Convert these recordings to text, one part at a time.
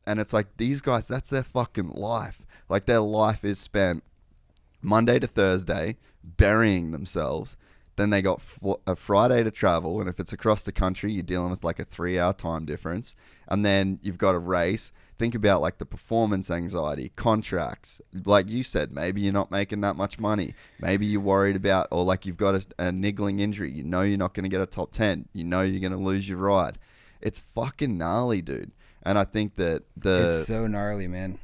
And it's like, these guys, that's their fucking life. Like, their life is spent Monday to Thursday burying themselves. Then they got a Friday to travel, and if it's across the country, you're dealing with like a 3 hour time difference. And then you've got a race. Think about like the performance anxiety, contracts. Like you said, maybe you're not making that much money. Maybe you're worried about, or like you've got a niggling injury. You know you're not going to get a top 10. You know you're going to lose your ride. It's fucking gnarly, dude. And I think that It's so gnarly, man.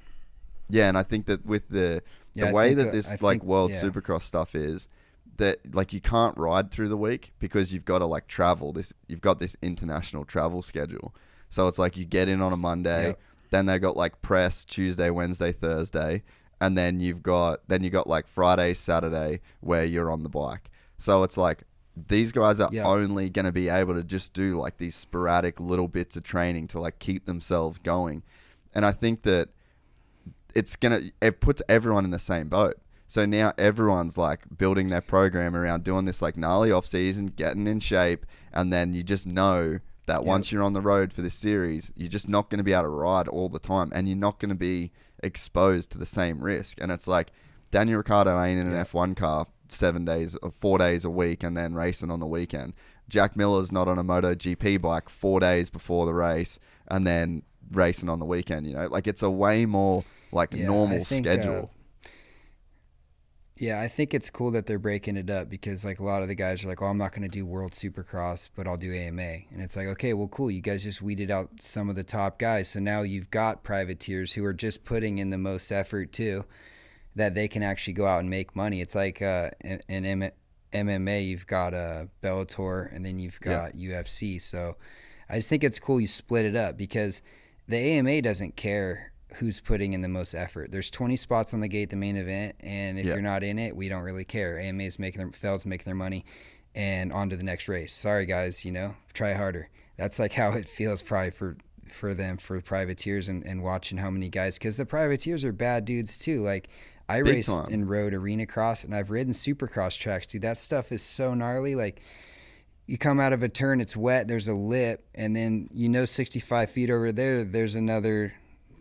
yeah, and I think that with the Yeah, way that this like World yeah. Supercross stuff is, that like you can't ride through the week because you've got to like travel this. You've got this international travel schedule, so it's like you get in on a Monday, Yep. then they got like press Tuesday, Wednesday, Thursday, and then you got like Friday, Saturday where you're on the bike. So it's like these guys are Yep. only going to be able to just do like these sporadic little bits of training to like keep themselves going, and I think that it puts everyone in the same boat. So now everyone's like building their program around doing this like gnarly off season, getting in shape, and then you just know that once you're on the road for this series, you're just not going to be able to ride all the time, and you're not going to be exposed to the same risk. And it's like Daniel Ricciardo ain't in an F1 car 7 days or 4 days a week and then racing on the weekend. Jack Miller's not on a MotoGP bike 4 days before the race and then racing on the weekend. You know, like it's a way more like normal schedule. Yeah, I think it's cool that they're breaking it up because like a lot of the guys are like, "Oh, I'm not going to do World Supercross, but I'll do AMA." And it's like, "Okay, well cool. You guys just weeded out some of the top guys. So now you've got privateers who are just putting in the most effort too that they can actually go out and make money." It's like MMA, you've got Bellator and then you've got UFC. So I just think it's cool you split it up because the AMA doesn't care who's putting in the most effort. There's 20 spots on the gate, the main event, and if you're not in it, we don't really care. AMA is Feld's making their money, and on to the next race. Sorry guys, try harder. That's like how it feels probably for them, for privateers, and watching how many guys, because the privateers are bad dudes too. Like I Big raced time. and rode arena cross, and I've ridden supercross tracks, dude. That stuff is so gnarly. Like you come out of a turn, it's wet, there's a lip, and then 65 feet over there, there's another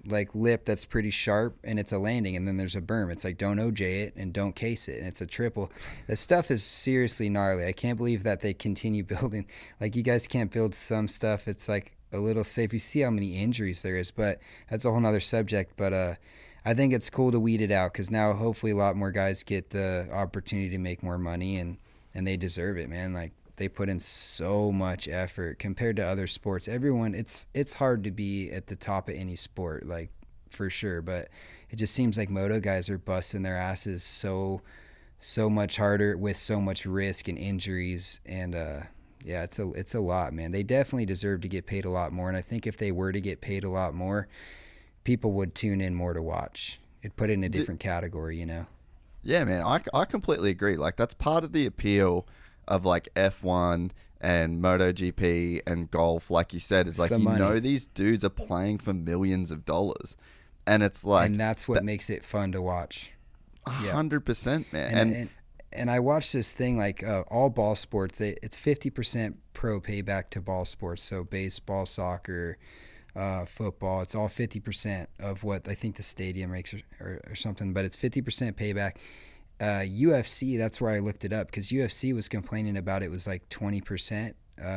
like lip that's pretty sharp, and it's a landing, and then there's a berm. It's like, don't OJ it and don't case it, and it's a triple. This stuff is seriously gnarly. I can't believe that they continue building. Like, you guys can't build some stuff. It's like a little safe. You see how many injuries there is, but that's a whole nother subject. But I think it's cool to weed it out because now hopefully a lot more guys get the opportunity to make more money, and they deserve it, man. Like, they put in so much effort compared to other sports. Everyone, it's hard to be at the top of any sport, like for sure. But it just seems like moto guys are busting their asses so much harder with so much risk and injuries. And yeah, it's a lot, man. They definitely deserve to get paid a lot more. And I think if they were to get paid a lot more, people would tune in more to watch. It'd put it in a different category, Yeah, man, I completely agree. Like that's part of the appeal of like F1 and MotoGP and golf, like you said, is like the money. these dudes are playing for millions of dollars, and it's like And that's what makes it fun to watch. Yeah. 100%, man. And I watched this thing like all ball sports. It's 50% pro payback to ball sports. So baseball, soccer, football. It's all 50% of what I think the stadium makes or something. But it's 50% payback. UFC, that's where I looked it up because UFC was complaining about it was like 20%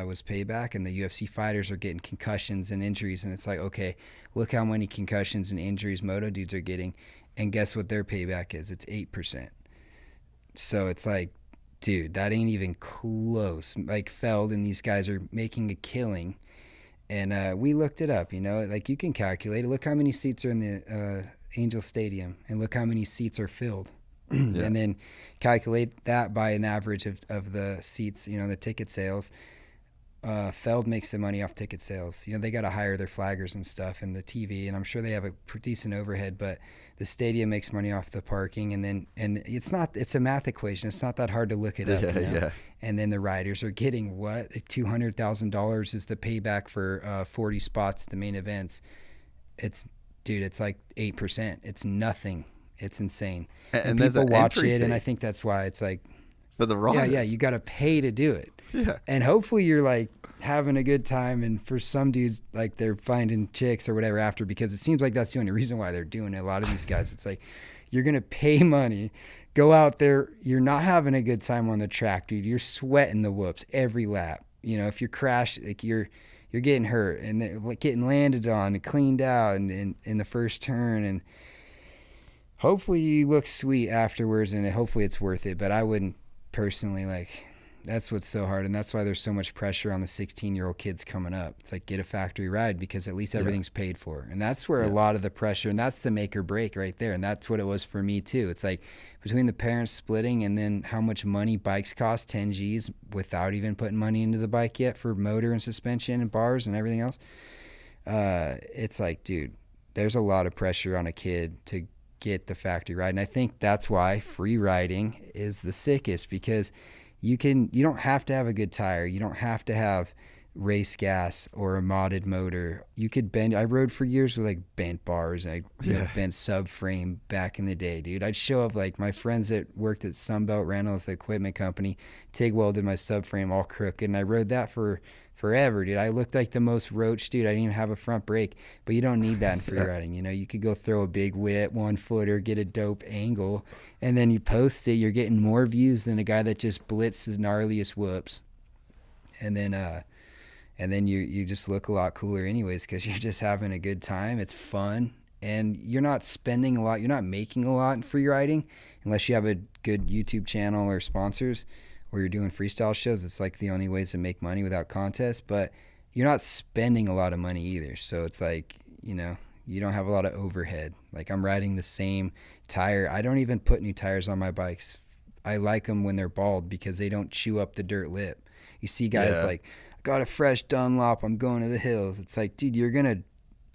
was payback, and the UFC fighters are getting concussions and injuries, and it's like, okay, look how many concussions and injuries moto dudes are getting, and guess what their payback is? It's 8%. So it's like, dude, that ain't even close. Like Feld and these guys are making a killing, and we looked it up. Like you can calculate it. Look how many seats are in the Angel Stadium, and look how many seats are filled. Yeah. And then calculate that by an average of the seats, the ticket sales. Feld makes the money off ticket sales. They got to hire their flaggers and stuff and the TV, and I'm sure they have a decent overhead, but the stadium makes money off the parking, and it's a math equation. It's not that hard to look it up. Yeah. And then the riders are getting what? $200,000 is the payback for 40 spots at the main events. It's like 8%. It's nothing. It's insane. And And there's people an watch entry it, fee. and I think that's why it's like, for the Yeah, riders. yeah, you got to pay to do it. Yeah. And hopefully you're like having a good time. And for some dudes, like they're finding chicks or whatever after, because it seems like that's the only reason why they're doing it. A lot of these guys, it's like you're going to pay money, go out there. You're not having a good time on the track, dude. You're sweating the whoops every lap. You know, if you crash, like you're getting hurt and getting landed on and cleaned out and in the first turn. And hopefully you look sweet afterwards and hopefully it's worth it. But I wouldn't personally, like, that's what's so hard. And that's why there's so much pressure on the 16-year-old kids coming up. It's like, get a factory ride because at least everything's paid for. And that's where a lot of the pressure, and that's the make or break right there. And that's what it was for me too. It's like between the parents splitting and then how much money bikes cost, 10 G's without even putting money into the bike yet for motor and suspension and bars and everything else. It's like, dude, there's a lot of pressure on a kid to get the factory ride. And I think that's why free riding is the sickest, because you don't have to have a good tire. You don't have to have race gas or a modded motor. You could bend. I rode for years with like bent bars. I bent subframe back in the day, dude. I'd show up, like my friends that worked at Sunbelt Rentals, the equipment company, TIG welded my subframe all crooked, and I rode that for forever, dude. I looked like the most roach, dude. I didn't even have a front brake, but you don't need that in free riding. You know, you could go throw a big whip, 1-footer, get a dope angle, and then you post it. You're getting more views than a guy that just blitzed his gnarliest whoops. And then you just look a lot cooler anyways, because you're just having a good time. It's fun, and you're not spending a lot. You're not making a lot in free riding unless you have a good YouTube channel or sponsors, or you're doing freestyle shows. It's like the only ways to make money without contests, but you're not spending a lot of money either. So it's like, you know, you don't have a lot of overhead. Like I'm riding the same tire. I don't even put new tires on my bikes. I like them when they're bald because they don't chew up the dirt lip. You see guys like, got a fresh Dunlop, I'm going to the hills. It's like, dude, you're going to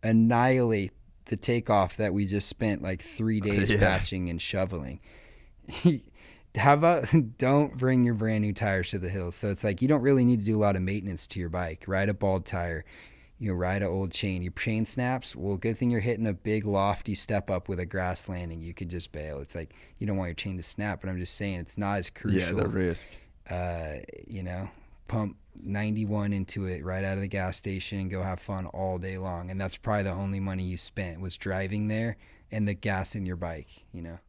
annihilate the takeoff that we just spent like 3 days patching and shoveling. How about don't bring your brand new tires to the hills? So it's like you don't really need to do a lot of maintenance to your bike. Ride a bald tire, you know, ride an old chain. Your chain snaps, well, good thing you're hitting a big lofty step up with a grass landing. You could just bail. It's like you don't want your chain to snap, but I'm just saying it's not as crucial. Yeah, the risk. You know, pump 91 into it right out of the gas station and go have fun all day long. And that's probably the only money you spent was driving there and the gas in your bike, you know.